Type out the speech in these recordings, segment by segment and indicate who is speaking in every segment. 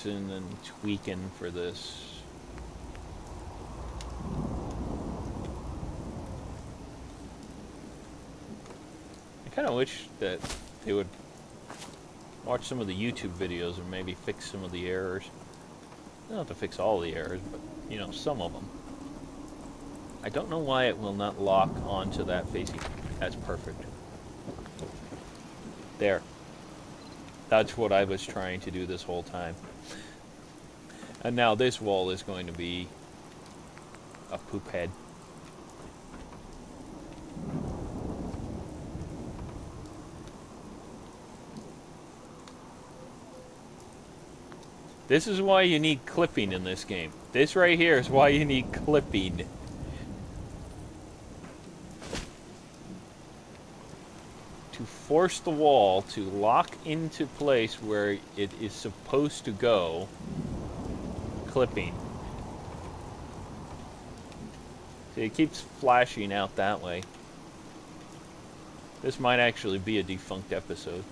Speaker 1: fixing and tweaking for this. I kind of wish that they would watch some of the YouTube videos and maybe fix some of the errors. They don't have to fix all the errors, but, you know, some of them. I don't know why it will not lock onto that facing. That's perfect. There. That's what I was trying to do this whole time. And now this wall is going to be a poop head. This is why you need clipping in this game. This right here is why you need clipping. To force the wall to lock into place where it is supposed to go. Clipping. See, it keeps flashing out that way. This might actually be a defunct episode.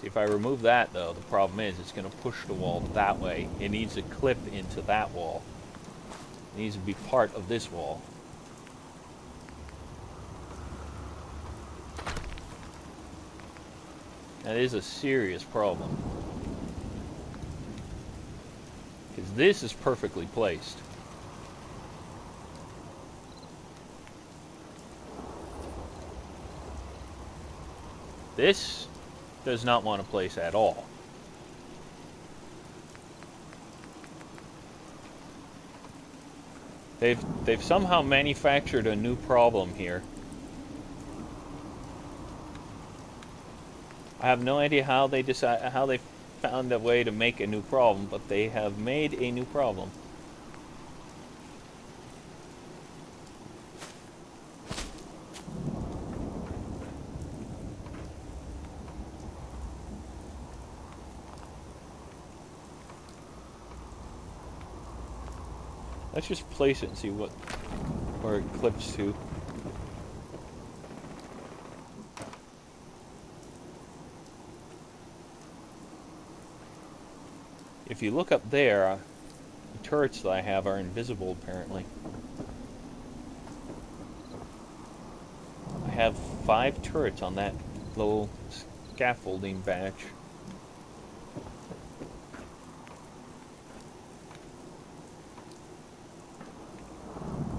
Speaker 1: See, if I remove that, though, the problem is it's going to push the wall that way. It needs to clip into that wall. It needs to be part of this wall. That is a serious problem. Because this is perfectly placed. This does not want to place at all. They've somehow manufactured a new problem here. I have no idea how they found a way to make a new problem, but they have made a new problem. Let's just place it and see where it clips to. If you look up there, the turrets that I have are invisible apparently. I have 5 turrets on that little scaffolding batch.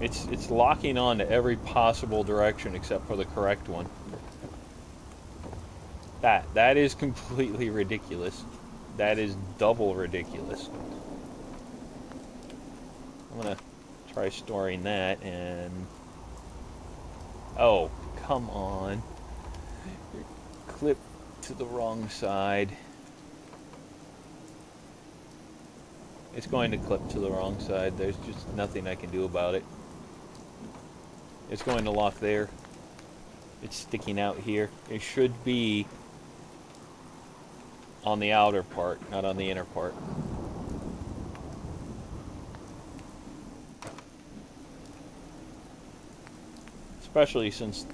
Speaker 1: It's locking on to every possible direction except for the correct one. That is completely ridiculous. That is double ridiculous. I'm gonna try storing that and... Oh, come on. Clip to the wrong side. It's going to clip to the wrong side. There's just nothing I can do about it. It's going to lock there. It's sticking out here. It should be on the outer part, not on the inner part. Especially since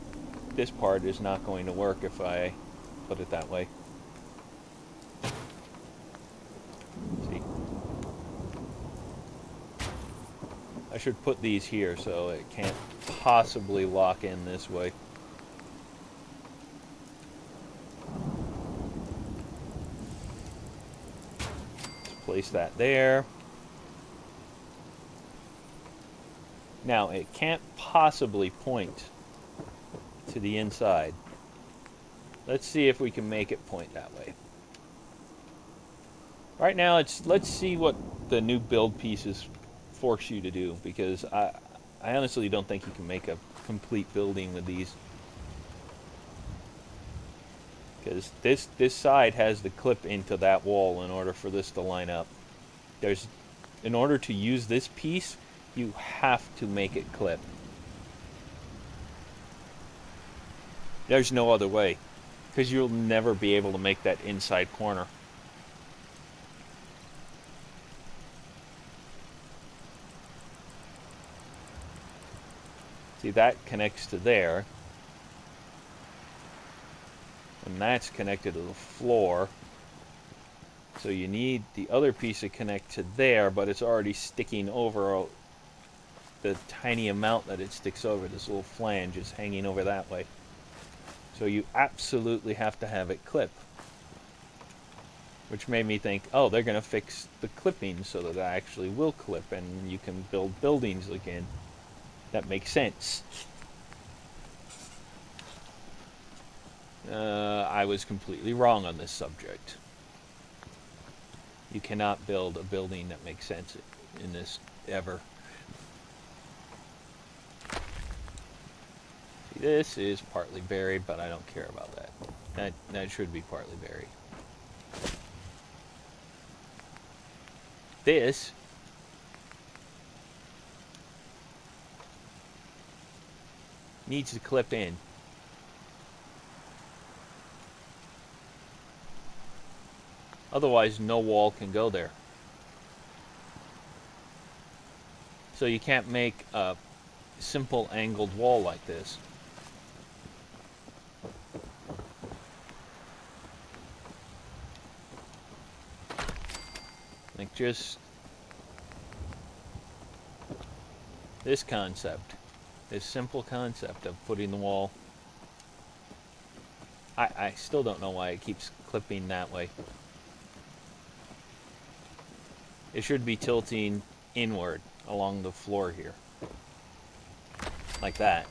Speaker 1: this part is not going to work if I put it that way. See? I should put these here so it can't possibly lock in this way. Let's place that there. Now, it can't possibly point to the inside. Let's see if we can make it point that way. Right now, let's see what the new build pieces force you to do, because I honestly don't think you can make a complete building with these. Because this side has the clip into that wall in order for this to line up. In order to use this piece, you have to make it clip. There's no other way, because you'll never be able to make that inside corner. See, that connects to there. And that's connected to the floor. So you need the other piece to connect to there, but it's already sticking over the tiny amount that it sticks over. This little flange is hanging over that way. So you absolutely have to have it clip. Which made me think, oh, they're going to fix the clipping so that it actually will clip and you can build buildings again. That makes sense. I was completely wrong on this subject. You cannot build a building that makes sense in this ever. See, this is partly buried, but I don't care about that. That should be partly buried. This needs to clip in. Otherwise, no wall can go there. So you can't make a simple angled wall like this. Like just this concept, this simple concept of putting the wall. I still don't know why it keeps clipping that way. It should be tilting inward along the floor here. Like that.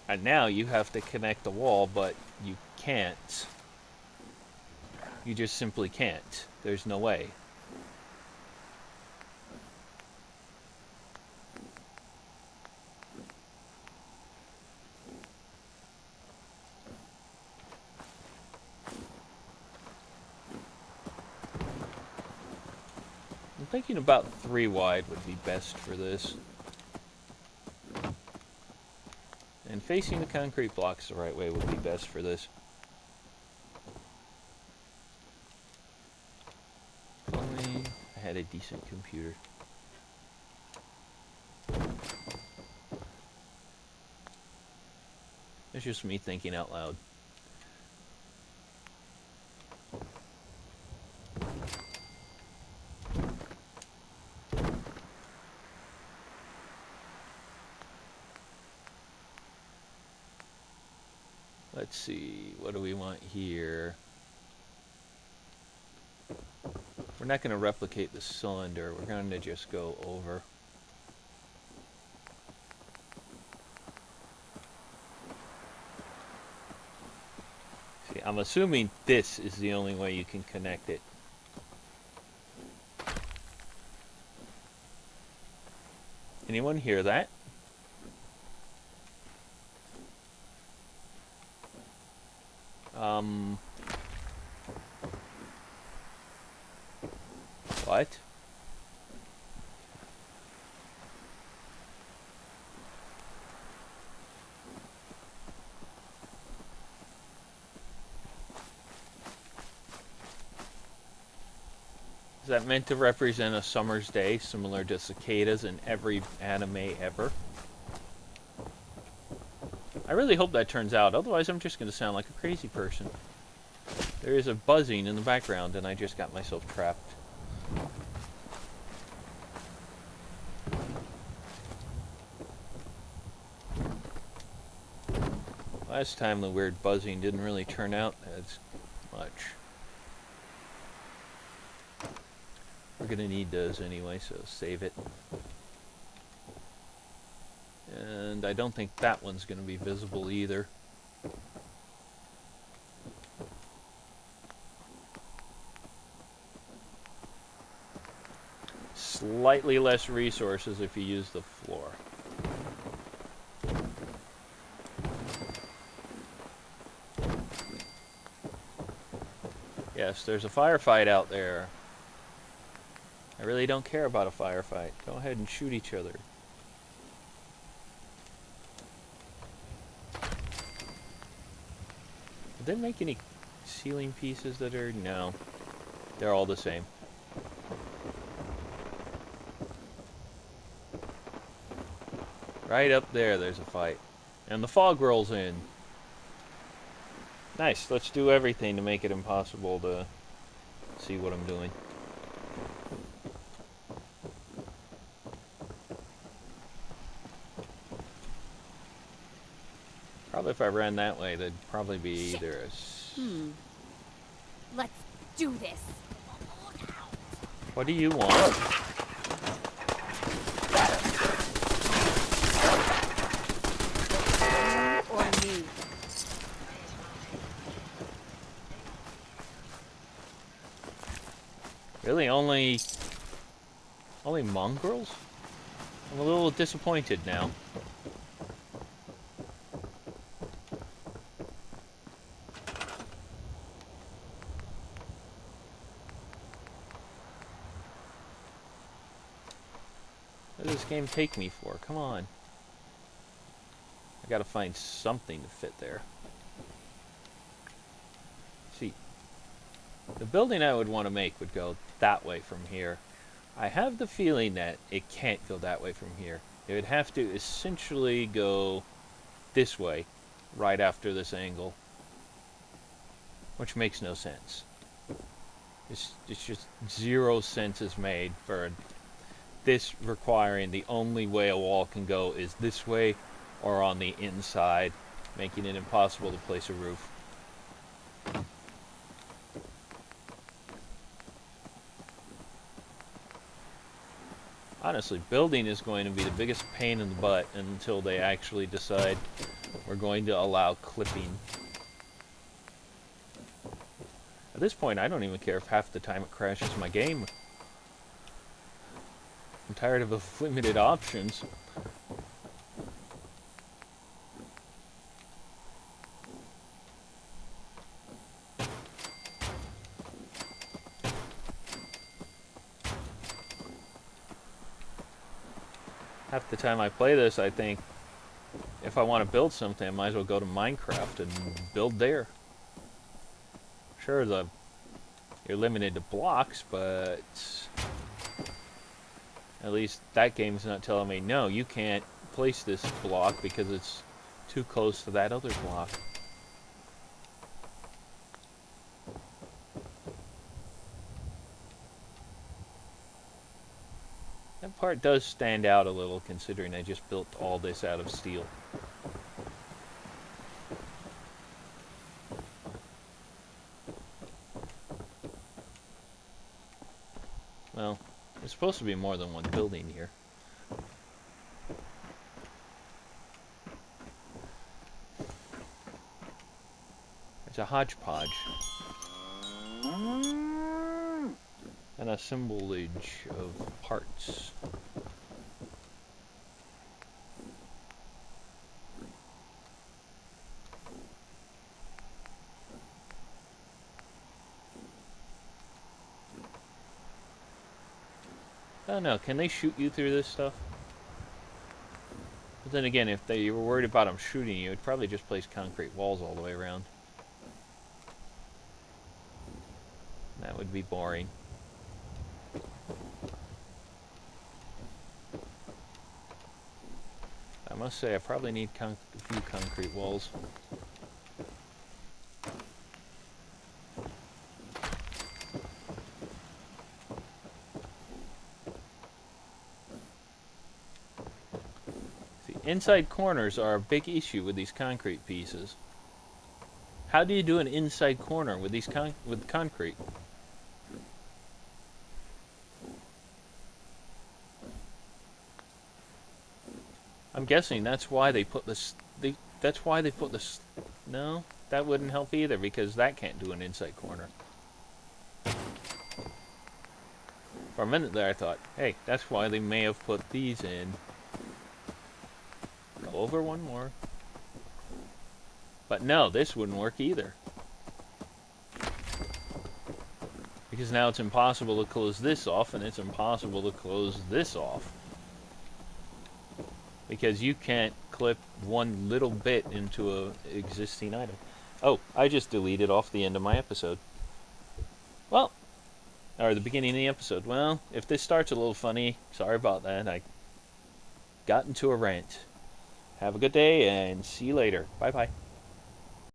Speaker 1: And now you have to connect the wall, but you can't. You just simply can't. There's no way. I'm thinking about 3 wide would be best for this. And facing the concrete blocks the right way would be best for this. If only I had a decent computer. It's just me thinking out loud. Let's see, what do we want here? We're not going to replicate the cylinder, we're going to just go over. See, I'm assuming this is the only way you can connect it. Anyone hear that? What? Is that meant to represent a summer's day, similar to cicadas in every anime ever? I really hope that turns out, otherwise I'm just going to sound like a crazy person. There is a buzzing in the background and I just got myself trapped. Last time the weird buzzing didn't really turn out as much. We're going to need those anyway, so save it. And I don't think that one's going to be visible either. Slightly less resources if you use the floor. Yes, there's a firefight out there. I really don't care about a firefight. Go ahead and shoot each other. Did they make any ceiling pieces that are... No. They're all the same. Right up there, there's a fight. And the fog rolls in. Nice. Let's do everything to make it impossible to see what I'm doing. Probably if I ran that way, there'd probably be either a...
Speaker 2: Let's do this.
Speaker 1: What do you want?
Speaker 2: Or me.
Speaker 1: Really, only mongrels? I'm a little disappointed now. What does this game take me for? Come on. I gotta find something to fit there. See, the building I would want to make would go that way from here. I have the feeling that it can't go that way from here. It would have to essentially go this way, right after this angle. Which makes no sense. It's just zero sense is made for this requiring the only way a wall can go is this way or on the inside, making it impossible to place a roof. Honestly, building is going to be the biggest pain in the butt until they actually decide we're going to allow clipping. At this point, I don't even care if half the time it crashes my game. I'm tired of the limited options. Half the time I play this, I think, if I want to build something, I might as well go to Minecraft and build there. Sure, you're limited to blocks, but at least that game's not telling me, no, you can't place this block because it's too close to that other block. That part does stand out a little, considering I just built all this out of steel. Well, there's supposed to be more than one building here. It's a hodgepodge. An assemblage of parts. I don't know, can they shoot you through this stuff? But then again, if you were worried about them shooting you, it'd probably just place concrete walls all the way around. That would be boring. I must say, I probably need a few concrete walls. Inside corners are a big issue with these concrete pieces. How do you do an inside corner with these with concrete? I'm guessing that's why they put this. That's why they put this. No, that wouldn't help either because that can't do an inside corner. For a minute there, I thought, hey, that's why they may have put these in. Go over one more. But no, this wouldn't work either. Because now it's impossible to close this off, and it's impossible to close this off. Because you can't clip one little bit into an existing item. Oh, I just deleted off the end of my episode. Well, or the beginning of the episode. Well, if this starts a little funny, sorry about that. I got into a rant. Have a good day and see you later. Bye bye.